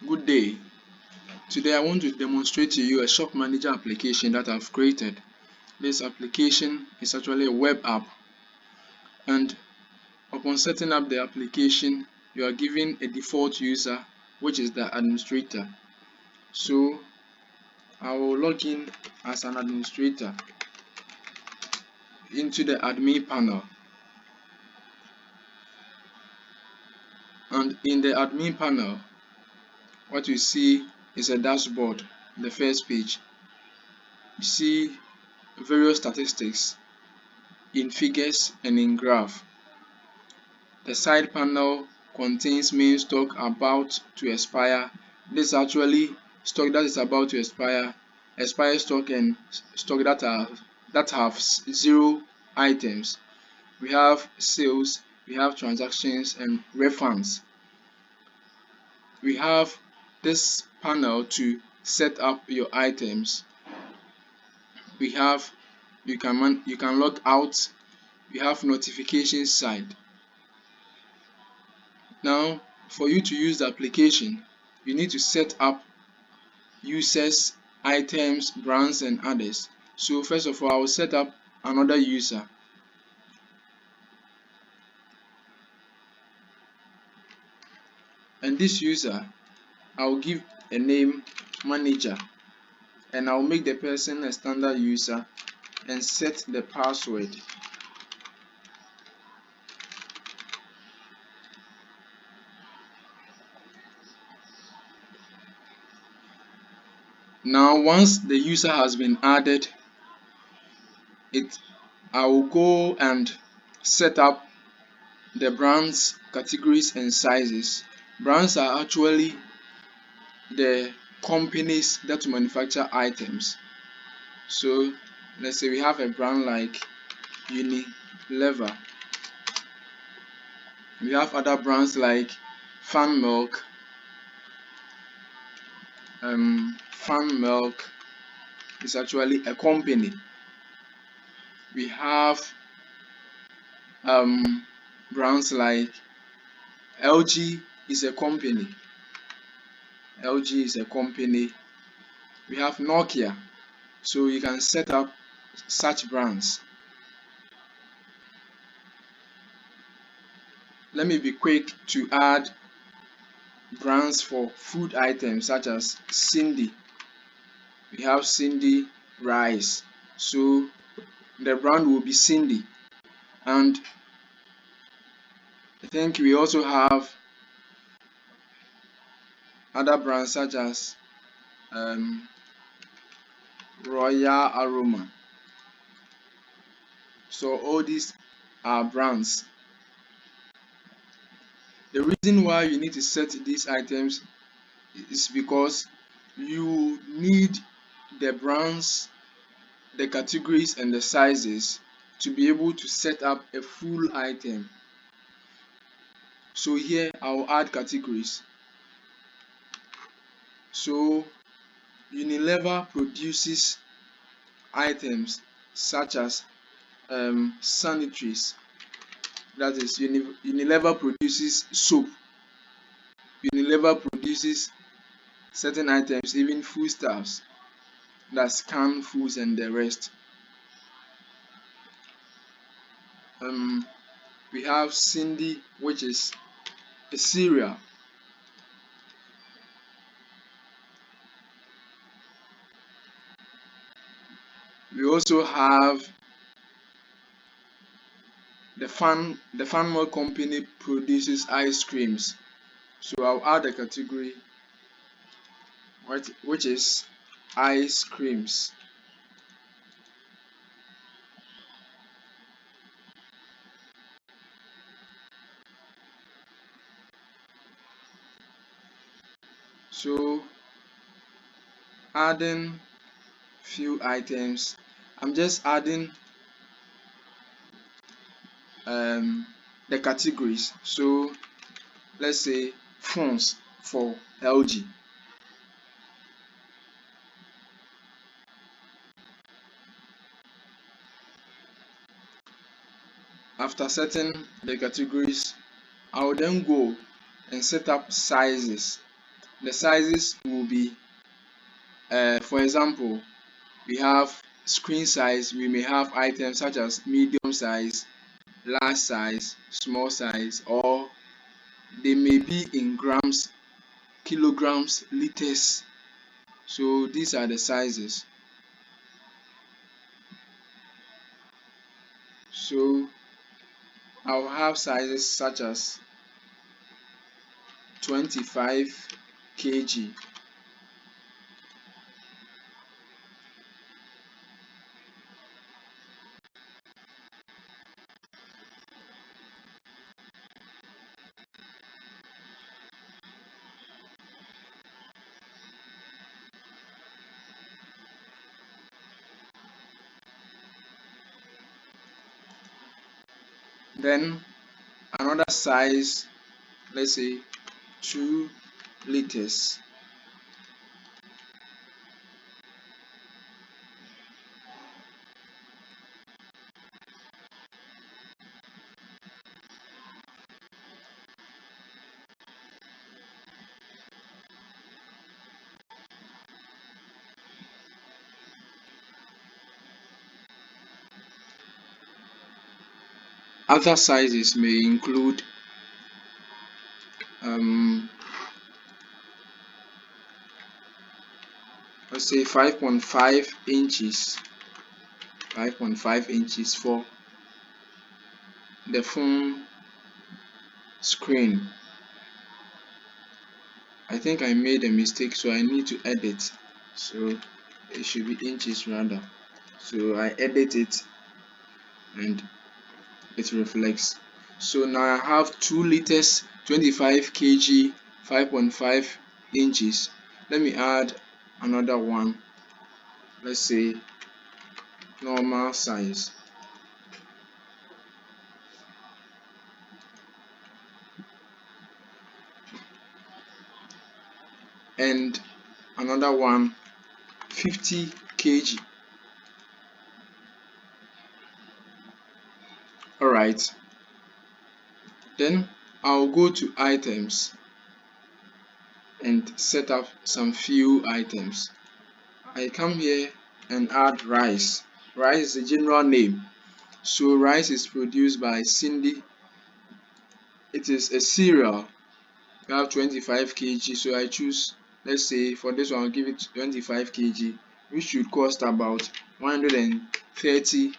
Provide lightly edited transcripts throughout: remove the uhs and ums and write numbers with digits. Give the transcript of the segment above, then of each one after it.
Good day. Today I want to demonstrate to you a shop manager application that I've created. This application is actually a web app, and upon setting up the application you are given a default user, which is the administrator. So I will log in as an administrator into the admin panel, and in the admin panel what you see is a dashboard. The first page, you see various statistics in figures and in graph. The side panel contains main stock about to expire. This is actually stock that is about to expire, expired stock, and stock that have zero items. We have sales, we have transactions, and refunds. We have this panel to set up your items. We have you can log out. We have notification side. Now, for you to use the application, you need to set up users, items, brands, and others. So first of all, I will set up another user. And this user, I will give a name manager, and I will make the person a standard user and set the password. Now, once the user has been added, I will go and set up the brands, categories, and sizes. Brands are actually the companies that manufacture items. So let's say we have a brand like Unilever. We have other brands like Fan Milk. Fan Milk is actually a company. We have brands like LG is a company. LG is a company. We have Nokia. So you can set up such brands. Let me be quick to add brands for food items such as Cindy. We have Cindy Rice. So the brand will be Cindy. And I think we also have other brands such as Royal Aroma. So all these are brands. The reason why you need to set these items is because you need the brands, the categories, and the sizes to be able to set up a full item. So here I will add categories. So Unilever produces items such as sanitaries. That is, Unilever produces soap. Unilever produces certain items, even foodstuffs, that's canned foods and the rest. We have Cindy, which is a cereal. We also have the Fanmore company produces ice creams. So I'll add a category which is ice creams. So adding few items, I'm just adding the categories. So let's say phones for LG. After setting the categories, I will then go and set up sizes. the sizes will be, for example, we have screen size. We may have items such as medium size, large size, small size, or they may be in grams, kilograms, liters. So these are the sizes. So I'll have sizes such as 25 kg, then another size, let's say 2 liters. Other sizes may include let's say 5.5 inches, 5.5 inches for the phone screen. I think I made a mistake, so I need to edit. So it should be inches rather. So I edit it and it reflects. So now I have 2 liters, 25 kg, 5.5 inches. Let me add another one. Let's say normal size. And another one, 50 kg. Alright. Then I'll go to items and set up some few items. I come here and add rice. Rice is a general name. So rice is produced by Cindy. It is a cereal. We have 25 kg, so I choose, let's say for this one I'll give it 25 kg, which should cost about 130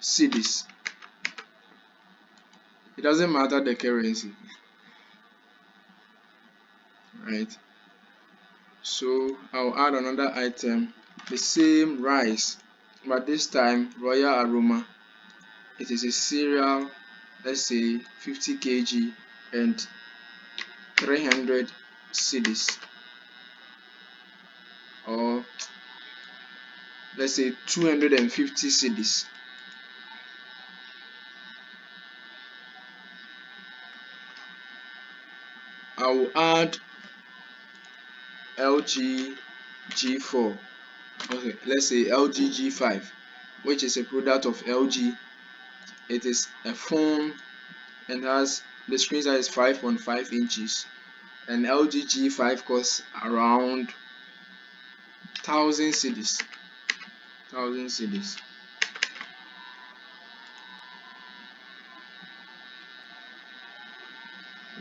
cedis. It doesn't matter the currency, right? So I'll add another item, the same rice, but this time Royal Aroma. It is a cereal, let's say 50 kg and 300 cedis, or let's say 250 cedis. I will add LG G4. Okay, let's say LG G5, which is a product of LG. It is a phone and has the screen size 5.5 inches, and LG G5 costs around 1000 cedis. 1000 cedis.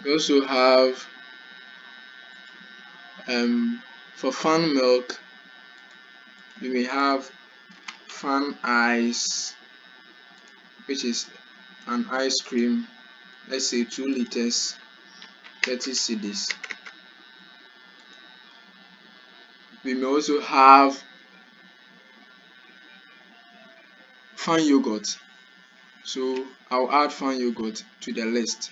We also have for fan milk, we may have fan ice, which is an ice cream, let's say 2 liters, 30 cedis. We may also have fan yogurt, so I'll add fan yogurt to the list.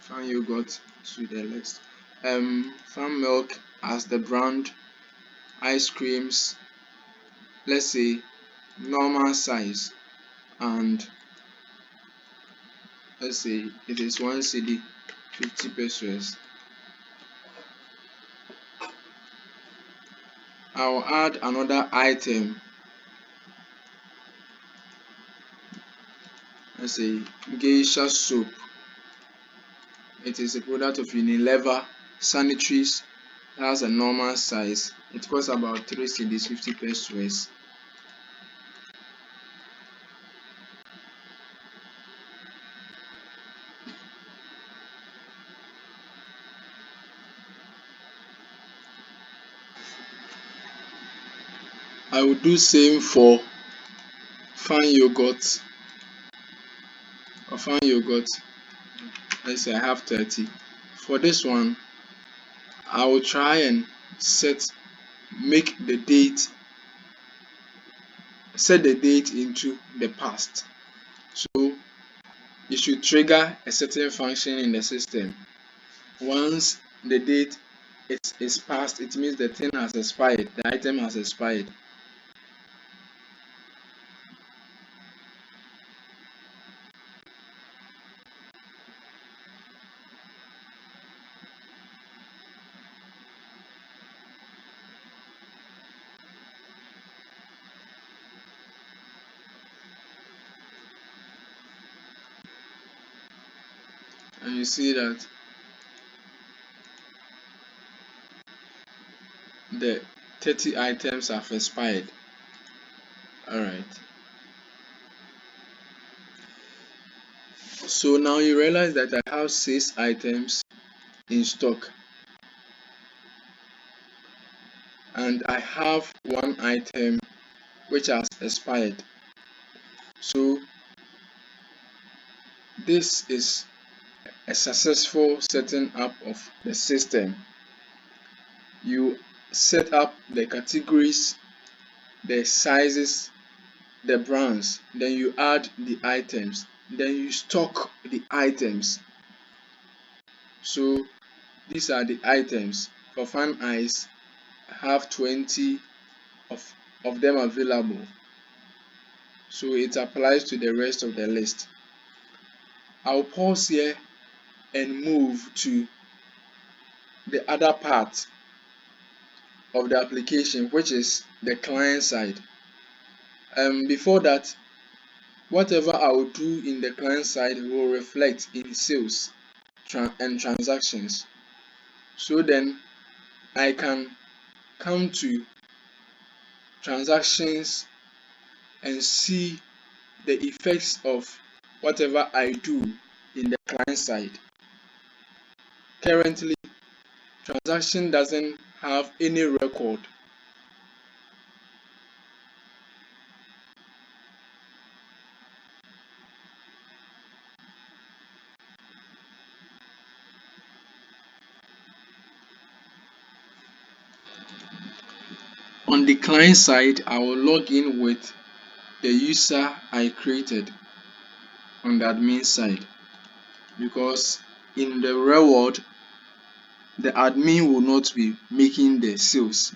Fan yogurt to the list. Fan milk as the brand, ice creams, let's say normal size, and let's say it is 1 cedi, 50 pesos. I'll add another item, let's say geisha soap. It is a product of Unilever sanitaries. It has a normal size. It costs about 3 cedis 50 pesos. I will do same for fine yogurt or fine yogurt. Let's say I have 30. For this one, I will try and make the date set the date into the past. So it should trigger a certain function in the system. Once the date is passed, it means the thing has expired, the item has expired. And you see that the 30 items have expired. Alright. So now you realize that I have 6 items in stock and I have one item which has expired. So this is a successful setting up of the system. You set up the categories, the sizes, the brands, then you add the items, then you stock the items. So these are the items. For fan eyes, I have 20 of them available. So it applies to the rest of the list. I'll pause here and move to the other part of the application, which is the client side. Before that, whatever I will do in the client side will reflect in sales and transactions. So then I can come to transactions and see the effects of whatever I do in the client side. Currently, transaction doesn't have any record. On the client side, I will log in with the user I created on the admin side, because in the real world, the admin will not be making the sales.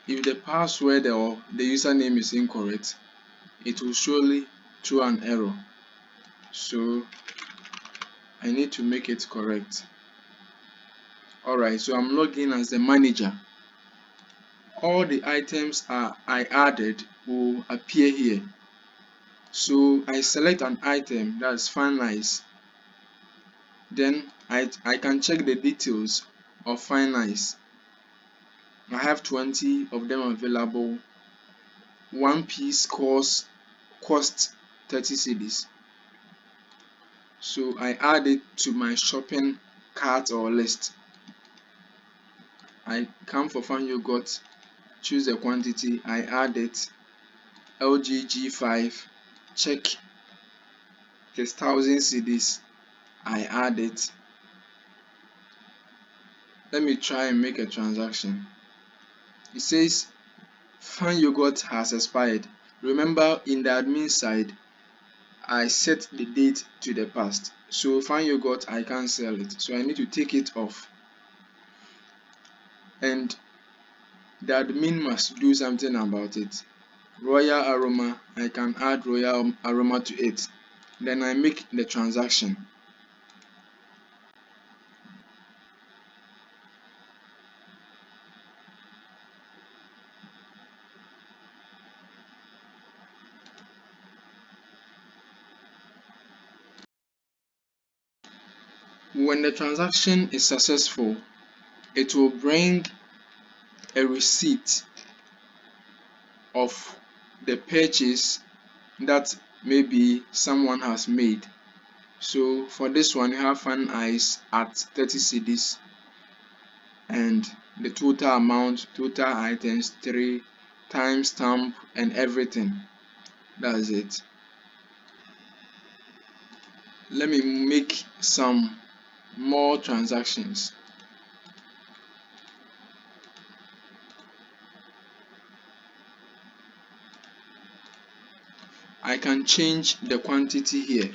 If the password or the username is incorrect, it will surely throw an error. So I need to make it correct. Alright, so I'm logged in as the manager. All the items I added will appear here. So I select an item that's finalize. Then I can check the details of finalize. I have 20 of them available. One piece cost 30 cedis. So I add it to my shopping cart or list. I come for fan yogurt, choose the quantity, I add it. LGG5, check it is 1000 cedis, I add it. Let me try and make a transaction. It says fan yogurt has expired. Remember, in the admin side, I set the date to the past. So fan yogurt, I can't sell it. So I need to take it off. And the admin must do something about it. Royal aroma, I can add royal aroma to it. Then I make the transaction. When the transaction is successful, it will bring a receipt of the purchase that maybe someone has made. So for this one, you have fan eyes at 30 cedis and the total amount, total items, 3 timestamp and everything. That's it. Let me make some more transactions. I can change the quantity here.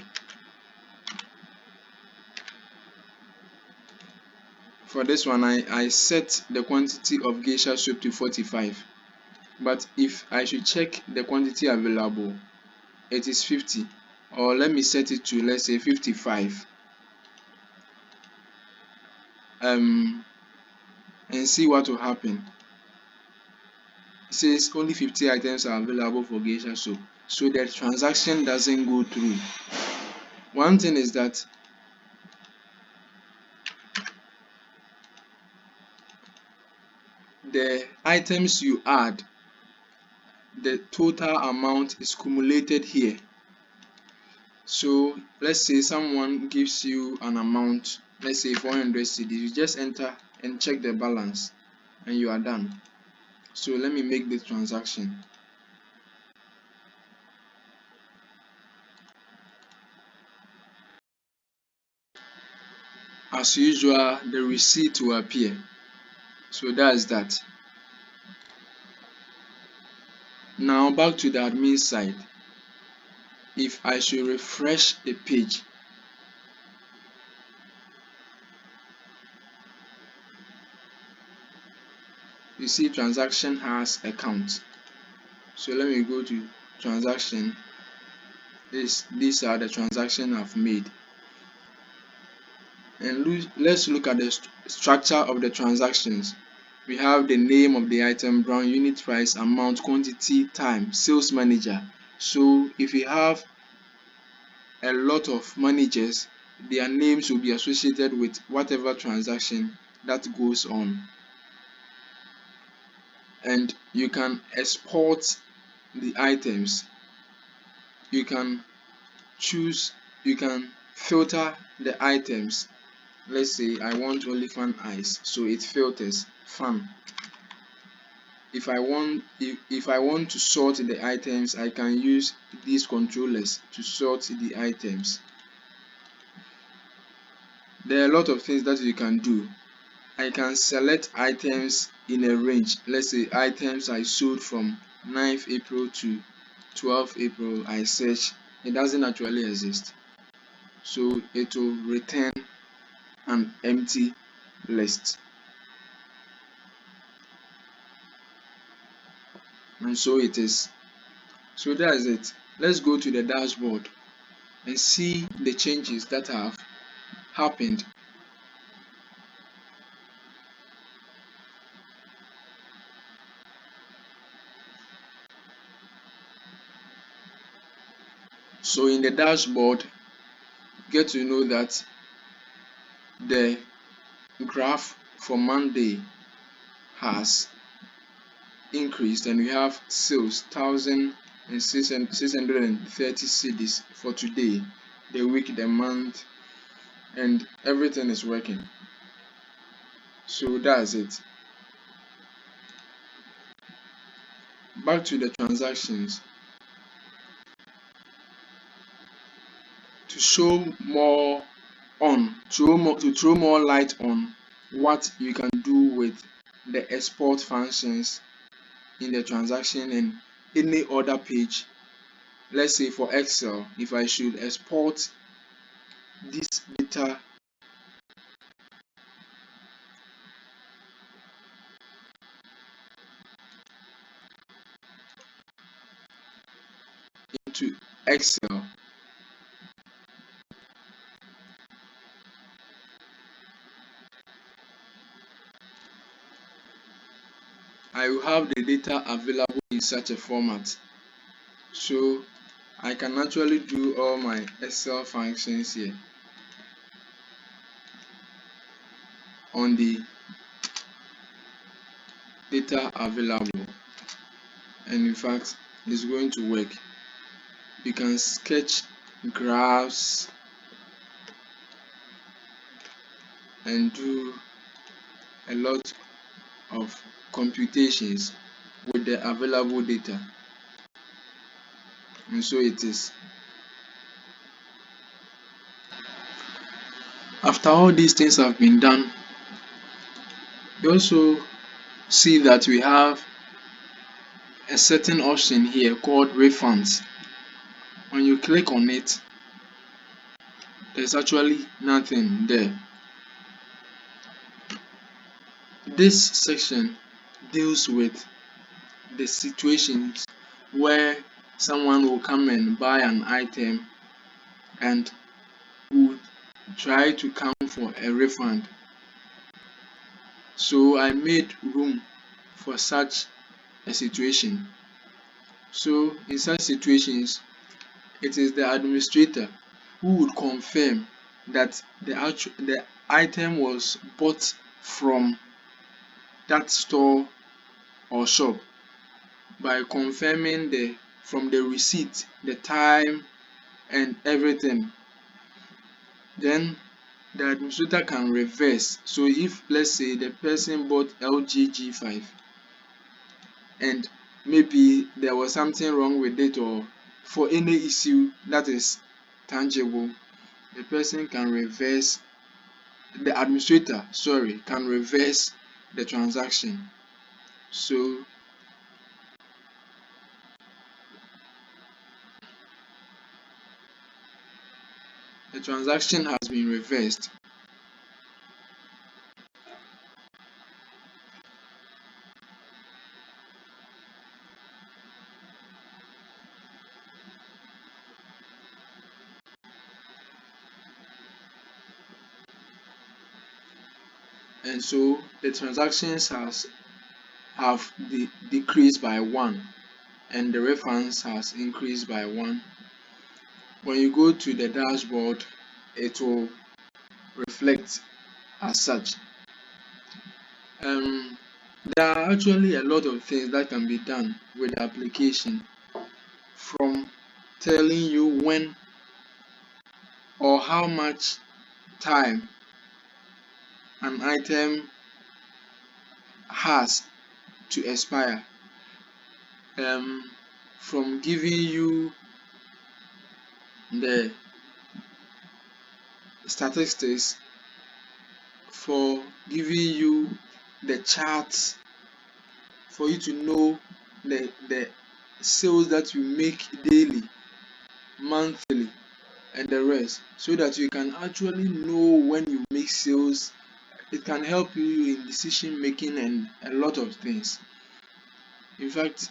For this one, I set the quantity of geisha soap to 45. But if I should check the quantity available, it is 50. Or let me set it to, let's say, 55. And see what will happen. It says only 50 items are available for geisha soap. So the transaction doesn't go through. One thing is that the items you add, the total amount is cumulated here. So let's say someone gives you an amount, let's say 400 cedis. You just enter and check the balance and you are done. So let me make the transaction. As usual, the receipt will appear. So that's that. Now back to the admin side. If I should refresh the page, you see transaction has account. So let me go to transaction. These are the transactions I've made. And let's look at the structure of the transactions. We have the name of the item, brown, unit price, amount, quantity, time, sales manager. So if you have a lot of managers, their names will be associated with whatever transaction that goes on. And you can export the items. You can choose, you can filter the items. Let's say I want only fan eyes, so it filters fan. If I want to sort the items, I can use these controllers to sort the items. There are a lot of things that you can do. I can select items in a range. Let's say items I sold from 9th April to 12th April. I search, it doesn't actually exist. So it will return an empty list. And so it is. So that is it. Let's go to the dashboard and see the changes that have happened. So in the dashboard, get to know that the graph for Monday has increased and we have sales 1,630 cedis for today, the week, the month, and everything is working. So that's it. Back to the transactions. To show more to throw more light on what you can do with the export functions in the transaction and any other page. Let's say for Excel, if I should export this data into Excel, I will have the data available in such a format. So I can actually do all my Excel functions here. on the data available, and in fact it's going to work. You can sketch graphs and do a lot of computations with the available data, and so it is. After all these things have been done, you also see that we have a certain option here called refunds. When you click on it, there's actually nothing there. This section deals with the situations where someone will come and buy an item and will try to come for a refund. So I made room for such a situation. So in such situations, it is the administrator who would confirm that the item was bought from that store or shop by confirming from the receipt, the time and everything. Then the administrator can reverse. So if let's say the person bought LG G5 and maybe there was something wrong with it, or for any issue that is tangible, the person can reverse, the administrator, sorry, can reverse the transaction. So the transaction has been reversed. And so the transactions have decreased by 1, and the refunds has increased by 1. When you go to the dashboard, it will reflect as such. There are actually a lot of things that can be done with the application, from telling you when or how much time an item has to expire, from giving you the statistics, for giving you the charts, for you to know the sales that you make daily, monthly, and the rest, so that you can actually know when you make sales. It can help you in decision making and a lot of things. In fact,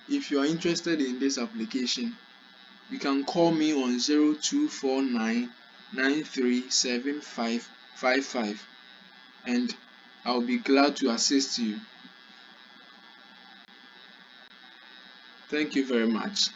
if you are interested in this application, you can call me on 0249937555, and I'll be glad to assist you. Thank you very much.